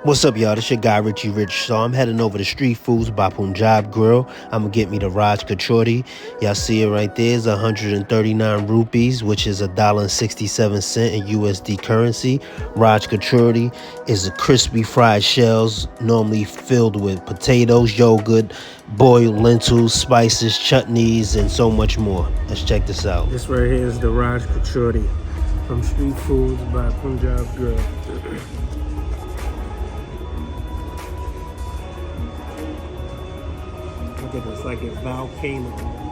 What's up, y'all? This your guy, Richie Rich. So I'm heading over to Street Foods by Punjab Grill. I'm going to get me the Raj Kachori. Y'all see it right there. It's 139 rupees, which is $1.67 in USD currency. Raj Kachori is a crispy fried shells, normally filled with potatoes, yogurt, boiled lentils, spices, chutneys, and so much more. Let's check this out. This right here is the Raj Kachori from Street Foods by Punjab Grill. Look at this, like a volcano.